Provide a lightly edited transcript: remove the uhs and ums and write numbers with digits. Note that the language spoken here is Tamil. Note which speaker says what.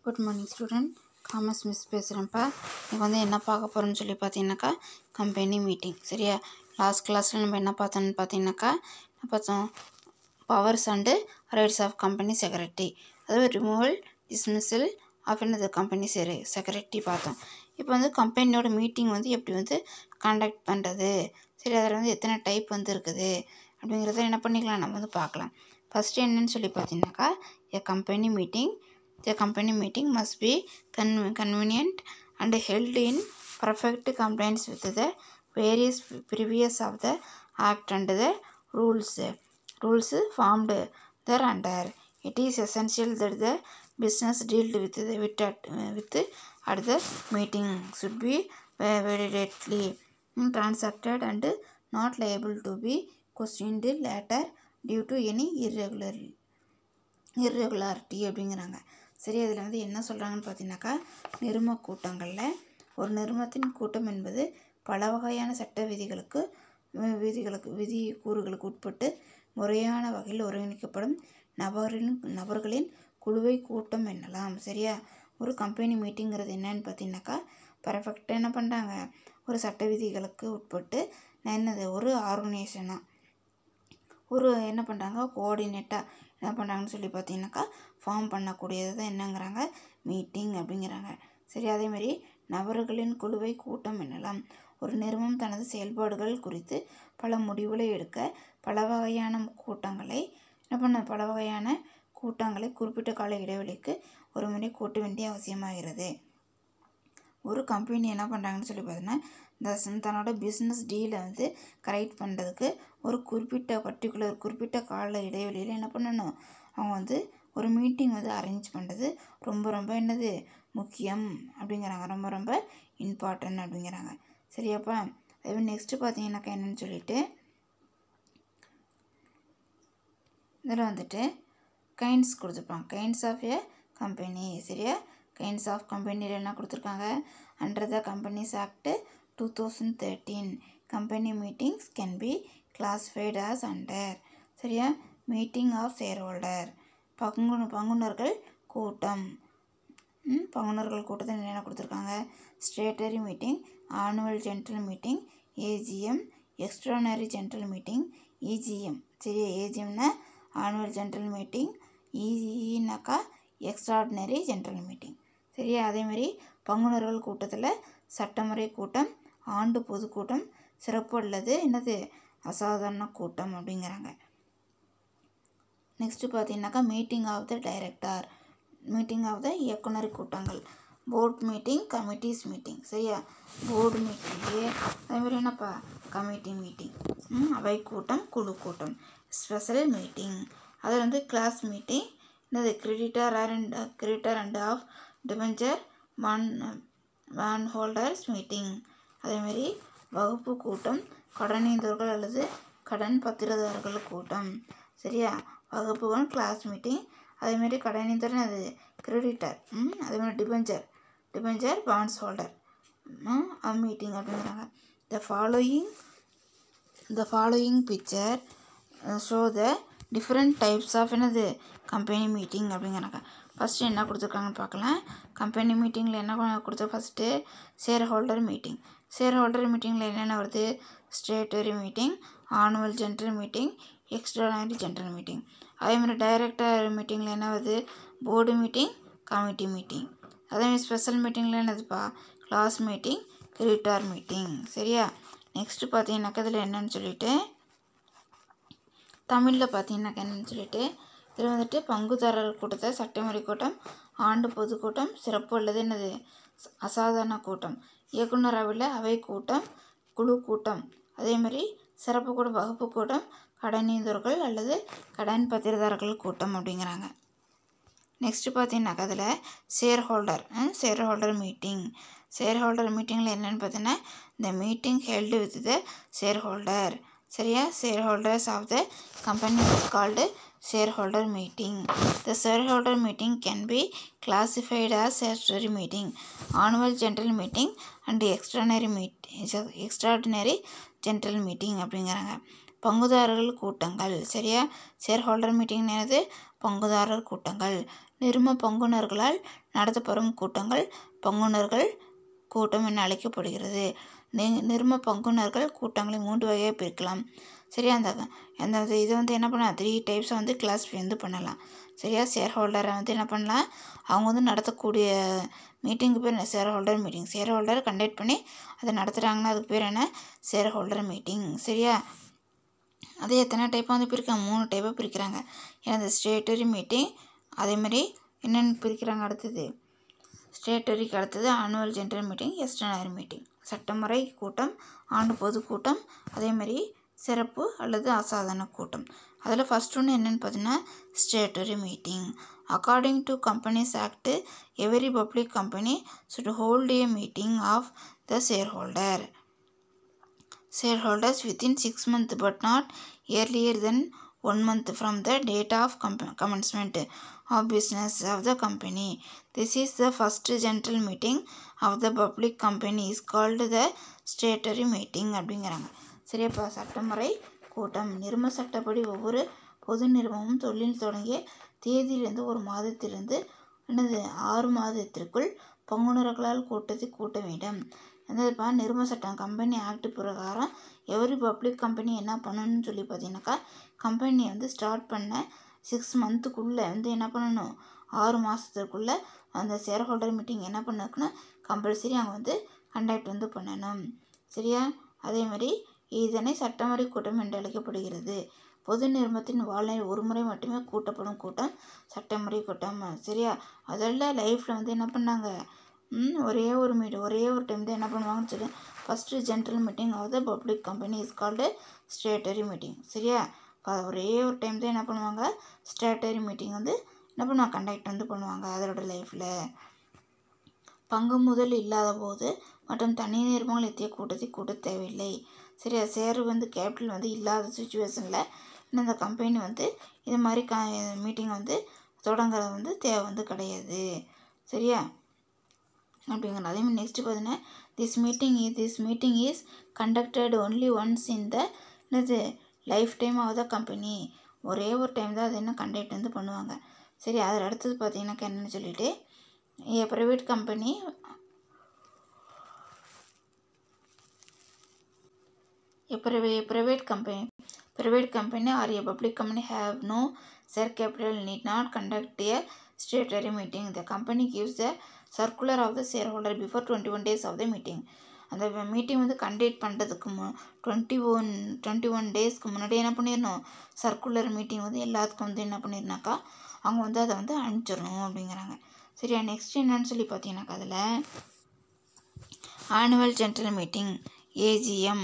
Speaker 1: Good morning student. Commerce miss பேசுகிறேன்ப்பா. இன்றைக்கி வந்து என்ன பார்க்க போகிறோன்னு சொல்லி பார்த்தீங்கன்னாக்கா கம்பெனி மீட்டிங். சரியா? லாஸ்ட் கிளாஸில் நம்ம என்ன பார்த்தோன்னு பார்த்தீங்கன்னாக்கா பார்த்தோம் powers and rights of company secretary, அதாவது ரிமூவல் டிஸ்மிஸல் ஆஃப் என்னது கம்பெனி செக்ரட்டரி பார்த்தோம். இப்போ வந்து கம்பெனியோட மீட்டிங் வந்து எப்படி வந்து கண்டக்ட் பண்ணுறது, சரி அதில் வந்து எத்தனை டைப் வந்து இருக்குது அப்படிங்கிறத என்ன பண்ணிக்கலாம் நம்ம வந்து பார்க்கலாம். ஃபஸ்ட்டு என்னன்னு சொல்லி பார்த்தீங்கன்னாக்கா The company meeting must be convenient and held in perfect compliance with the various previous of the act and the rules formed thereunder. It is essential that the business dealt with at the meeting should be validly transacted and not liable to be questioned later due to any irregularity அப்படிங்கிறாங்க. சரி, அதில் வந்து என்ன சொல்கிறாங்கன்னு பார்த்தீங்கன்னாக்கா நிறும கூட்டங்களில் ஒரு நிறுவனத்தின் கூட்டம் என்பது பல வகையான சட்ட விதி கூறுகளுக்கு உட்பட்டு முறையான வகையில் ஒருங்கிணைக்கப்படும் நபர்களின் குழுவை கூட்டம் என்னலாம். சரியா? ஒரு கம்பெனி மீட்டிங்கிறது என்னன்னு பார்த்தீங்கன்னாக்கா பர்ஃபெக்டாக என்ன பண்ணுறாங்க, ஒரு சட்ட விதிகளுக்கு உட்பட்டு என்னது ஒரு ஆர்கனைசேஷனாக ஒரு என்ன பண்ணுறாங்க கோஆர்டினேட்டாக என்ன பண்ணுறாங்கன்னு சொல்லி பார்த்தீங்கன்னாக்கா ஃபார்ம் பண்ணக்கூடியது தான் என்னங்கிறாங்க மீட்டிங் அப்படிங்கிறாங்க. சரி, அதேமாதிரி நபர்களின் குழுவை கூட்டம் என்னலாம். ஒரு நிறுவனம் தனது செயல்பாடுகள் குறித்து பல முடிவுகளை எடுக்க பல வகையான கூட்டங்களை குறிப்பிட்ட கால இடைவெளிக்கு ஒரு முறை கூட்ட வேண்டிய அவசியமாகிறது. ஒரு கம்பெனி என்ன பண்ணுறாங்கன்னு சொல்லி பார்த்தீங்கன்னா தன்னோட பிஸ்னஸ் டீலை வந்து கரெக்ட் பண்ணுறதுக்கு ஒரு குறிப்பிட்ட கால இடைவெளியில் என்ன பண்ணணும், அவங்க வந்து ஒரு மீட்டிங் வந்து அரேஞ்ச் பண்ணுறது ரொம்ப என்னது முக்கியம் அப்படிங்கிறாங்க, ரொம்ப இம்பார்ட்டன்ட் அப்படிங்கிறாங்க. சரியாப்பா? அதே நெக்ஸ்ட்டு பார்த்தீங்கன்னாக்கா என்னன்னு சொல்லிட்டு இதில் வந்துட்டு கைண்ட்ஸ் கொடுத்துருப்பாங்க, கைண்ட்ஸ் ஆஃப் எ கம்பெனி. சரியா? கைண்ட்ஸ் ஆஃப் கம்பெனியில் என்ன கொடுத்துருக்காங்க, under the companies act 2013 company meetings can be classified as under. சரியா? மீட்டிங் ஆஃப் ஷேர்ஹோல்டர், பங்குனர்கள் கூட்டம். பங்குனர்கள் கூட்டத்தில் என்னென்ன கொடுத்துருக்காங்க, statutory meeting, annual general meeting, AGM, extraordinary general meeting, EGM. சரியா? ஏஜிஎம்னா ஆனுவல் ஜென்ரல் மீட்டிங், இனாக்கா எக்ஸ்ட்ராடினரி ஜென்ரல் மீட்டிங். சரியா? அதேமாதிரி பங்குனர்கள் கூட்டத்தில் சட்டமுறை கூட்டம், ஆண்டு பொதுக்கூட்டம், சிறப்பு அல்லது என்னது அசாதாரண கூட்டம் அப்படிங்கிறாங்க. நெக்ஸ்ட்டு பார்த்தீங்கன்னாக்கா meeting of the director, meeting of the இயக்குனர் கூட்டங்கள், போர்ட் மீட்டிங், கமிட்டிஸ் மீட்டிங். சரியா? போர்டு மீட்டிங்கு அதேமாதிரி என்னப்பா கமிட்டி மீட்டிங், அவை கூட்டம், குழு கூட்டம், ஸ்பெஷல் மீட்டிங், அது வந்து கிளாஸ் மீட்டிங், என்னது கிரெடிட்டர் அண்ட் ஆஃப் டிபெஞ்சர் வான் ஹோல்டர்ஸ் மீட்டிங். அதேமாதிரி வகுப்பு கூட்டம், கடனீந்தோர்கள் அல்லது கடன் பத்திரதாரர்கள் கூட்டம். சரியா? வகுப்புகள் கிளாஸ் மீட்டிங், அதேமாதிரி கடனீந்தர் அது கிரெடிட்டர், அதேமாதிரி டிபெஞ்சர் பாண்ட்ஸ் ஹோல்டர் மீட்டிங் அப்படிங்கிறாங்க. The following picture show the different types of என்னது கம்பெனி மீட்டிங் அப்படிங்கிறாங்க. ஃபஸ்ட்டு என்ன கொடுத்துருக்காங்கன்னு பார்க்கலாம். கம்பெனி மீட்டிங்கில் என்ன கொடுத்து ஃபஸ்ட்டு ஷேர் ஹோல்டர் மீட்டிங்கில் என்னென்ன வருது, statutory meeting, annual general meeting, extraordinary general meeting. அதேமாதிரி டைரக்டர் மீட்டிங்கில் என்ன வருது, போர்டு மீட்டிங், கமிட்டி மீட்டிங். அதேமாதிரி ஸ்பெஷல் மீட்டிங்கில் என்னதுப்பா கிளாஸ் மீட்டிங், கிரெடிட்டர் மீட்டிங். சரியா? நெக்ஸ்ட்டு பார்த்தீங்கன்னாக்கா இதில் என்னன்னு சொல்லிட்டு தமிழில் பார்த்தீங்கன்னாக்கா என்னன்னு சொல்லிட்டு இதில் வந்துட்டு பங்குதாரர் கூட்டத்தை சட்டமுறை கூட்டம், ஆண்டு பொதுக்கூட்டம், சிறப்பு அல்லது என்னது அசாதாரண கூட்டம், இயக்குனர் அவை கூட்டம், குழு கூட்டம், அதேமாதிரி சிறப்பு கூட்டம், வகுப்பு கூட்டம், கடனீந்தோர்கள் அல்லது கடன் பத்திரதாரர்கள் கூட்டம் அப்படிங்கிறாங்க. நெக்ஸ்ட்டு பார்த்தீங்கன்னாக்கா அதில் ஷேர் ஹோல்டர் மீட்டிங்கில் என்னென்னு பார்த்தீங்கன்னா இந்த meeting held with the shareholder. சரியா? Shareholders of the company is called shareholder meeting. The shareholder meeting can be classified as statutory meeting, annual general meeting and extraordinary general meeting அப்படிங்கிறாங்க. பங்குதாரர்கள் கூட்டங்கள். சரியா? ஷேர் ஹோல்டர் மீட்டிங் என்னது பங்குதாரர் கூட்டங்கள். நிறும பங்குனர்களால் நடத்தப்படும் கூட்டங்கள் பங்குனர்கள் கூட்டம் என அழைக்கப்படுகிறது. நிறும பங்குனர்கள் கூட்டங்களை 3 வகையாக பிரிக்கலாம். சரியா, அந்த இதை வந்து என்ன பண்ணலாம், 3 டைப்ஸை வந்து கிளாஸிஃபை வந்து பண்ணலாம். சரியா, ஷேர் ஹோல்டரை வந்து என்ன பண்ணலாம், அவங்க வந்து நடத்தக்கூடிய மீட்டிங்கு பேர் ஷேர் ஹோல்டர் மீட்டிங். ஷேர் ஹோல்டரை கண்டக்ட் பண்ணி அதை நடத்துகிறாங்கன்னா அதுக்கு பேர் என்ன, ஷேர் ஹோல்டர் மீட்டிங். சரியா, அதே எத்தனை டைப்பாக வந்து பிரிக்கிறாங்க, 3 டைப்பாக பிரிக்கிறாங்க. ஏன்னா இந்த ஸ்டேட்டரி மீட்டிங், அதேமாதிரி என்னென்னு பிரிக்கிறாங்க, அடுத்தது ஸ்டேட்டரிக்கு அடுத்தது annual general meeting, extraordinary meeting. சட்டமுறை கூட்டம், ஆண்டு பொதுக்கூட்டம், அதேமாதிரி சிறப்பு அல்லது அசாதாரண கூட்டம். அதில் ஃபஸ்ட் ஒன்று என்னென்னு பார்த்தீங்கன்னா statutory meeting. According to companies act, every public company should hold a meeting of the shareholders within 6 months but not earlier than 1 month from the date of commencement of business of the company. This is the first general meeting of the public company is called the statutory meeting அப்படிங்கிறாங்க. சரியாப்பா, சட்டமுறை கூட்டம். நிறும சட்டப்படி ஒவ்வொரு பொது நிறுவனமும் தொழில் தொடங்கிய தேதியிலிருந்து 1 மாதத்திலிருந்து 6 மாதத்திற்குள் பங்குனர்களால் கூட்டத்தை கூட்ட வேண்டும். என்னதுப்பா, நிறும சட்டம் கம்பெனி ஆக்ட் பிரகாரம் எவரி பப்ளிக் கம்பெனி என்ன பண்ணணும்னு சொல்லி பார்த்தீங்கன்னாக்கா, கம்பெனியை வந்து ஸ்டார்ட் பண்ண 6 மந்த்துக்குள்ளே வந்து என்ன பண்ணணும், 6 மாதத்துக்குள்ளே அந்த ஷேர் ஹோல்டர் மீட்டிங் என்ன பண்ணணும்னா கம்பல்சரி அவங்க வந்து கண்டக்ட் வந்து பண்ணணும். சரியா, அதேமாதிரி இதனை சட்டமுறை கூட்டம் என்று அழைக்கப்படுகிறது. பொது நிறுவனத்தின் வாழ்நாள் ஒரு முறை மட்டுமே கூட்டப்படும் கூட்டம் சட்டமுறை கூட்டம். சரியா, அதெல்லாம் லைஃப்பில் வந்து என்ன பண்ணாங்க, ஒரே ஒரு டைம் தான் என்ன பண்ணுவாங்கன்னு சொல்லி first general meeting of the public company is called statutory meeting. சரியா, ஒரே ஒரு டைம் தான் என்ன பண்ணுவாங்க, ஸ்டேட்டரி மீட்டிங் வந்து என்ன பண்ணுவாங்க, கண்டக்ட் வந்து பண்ணுவாங்க அதோட லைஃப்பில். பங்கு முதல் இல்லாத போது மற்றும் தனி நிறுவனங்கள் எத்திய கூட்டத்தை கூட்ட தேவையில்லை. சரியா, ஷேர் வந்து கேபிட்டல் வந்து இல்லாத சுச்சுவேஷனில் இந்த கம்பெனி வந்து இது மாதிரி மீட்டிங் வந்து தொடங்குறது வந்து தேவை வந்து கிடையாது. சரியா, அப்படிங்கிறது. அதேமாதிரி நெக்ஸ்ட்டு பார்த்தீங்கன்னா this meeting is conducted only once in the life time of the company. ஒரே ஒரு டைம் தான் அது என்ன கண்டக்ட் வந்து பண்ணுவாங்க. சரி, அதில் அடுத்தது பார்த்தீங்கன்னாக்கா என்னென்னு சொல்லிட்டு private company private company or a public company have no share capital need not conduct a statutory meeting. The company gives the circular of the shareholder before 21 days of the meeting. அந்த மீட்டிங் வந்து கண்டக்ட் பண்ணுறதுக்கு 21 டேஸ்க்கு முன்னாடி என்ன பண்ணிடணும், சர்க்குலர் மீட்டிங் வந்து எல்லாத்துக்கும் வந்து என்ன பண்ணிடனாக்கா அவங்க வந்து அதை வந்து அனுப்பிச்சிடணும் அப்படிங்கிறாங்க. சரியா, நெக்ஸ்ட் என்னன்னு சொல்லி பார்த்தீங்கன்னாக்கா அதில் ஆனுவல் ஜென்ரல் மீட்டிங் AGM